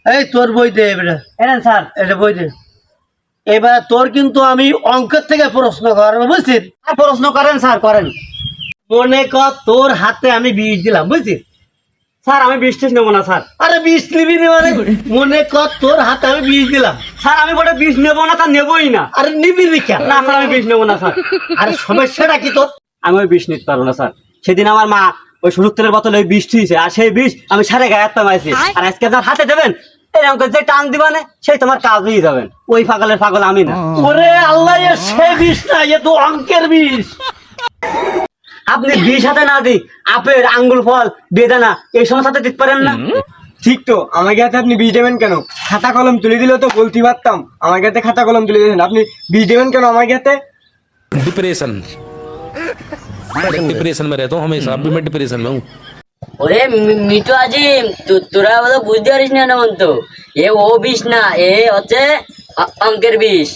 এই তোর বই দে এবারে। এনেন স্যার। এটা বই দে। এবার তোর কিন্তু আমি অঙ্কের থেকে প্রশ্ন করবো, বুঝছিস? প্রশ্ন করেন স্যার, করেন। মনে কর তোর হাতে আমি 20 দিলাম, বুঝছিস? স্যার আমি 20 টিস নেবো না স্যার। আরে 20 নিবি না মানে? মনে কর তোর হাতে আমি 20 দিলাম। স্যার আমি বলে 20 নেবো না, তা নেবোই না। আরে নিবি নি কেন? না স্যার আমি 20 নেবো না স্যার। আরে সমস্যাটা কি তোর? আমি ওই 20 নিতে পারবো না স্যার। সেদিন আমার মা ওই সরুর তেলের বোতলে ওই 20 থুইছে, আর সেই 20 আমি সাড়ে গায়ে হাত মাইছি। আর আজকে আপনার হাতে দেবেন, এরকম করে যে টান দিবানে সেই তোমার কাজ হয়ে যাবেন। ওই পাগলের পাগল আমি না। ওরে আল্লাহ, এ সে 20 না, এ তো অঙ্কের 20। আপনি 20 হাতে না দিই আপেল, আঙ্গুর ফল, বেদানা এই সমস্ত হাতে দিতে পারেন না? ঠিক তো, আমাকে হাতে আপনি বীজ দেবেন কেন? খাতা কলম তুলে দিলেও তো বলতে পারতাম। আমাকে হাতে খাতা কলম তুলে দিয়েছেন, আপনি বীজ দেবেন কেন আমাকে হাতে? डिप्रेशन डिप्रेशन में रहता हूँ हमेशा। अभी मैं डिप्रेशन में हूँ। ওরে মিঠু আজিম, তোরা বলো বুঝতে পারিস না এমন তো। এ ও বিষ না, এ হচ্ছে অঙ্কের বিষ।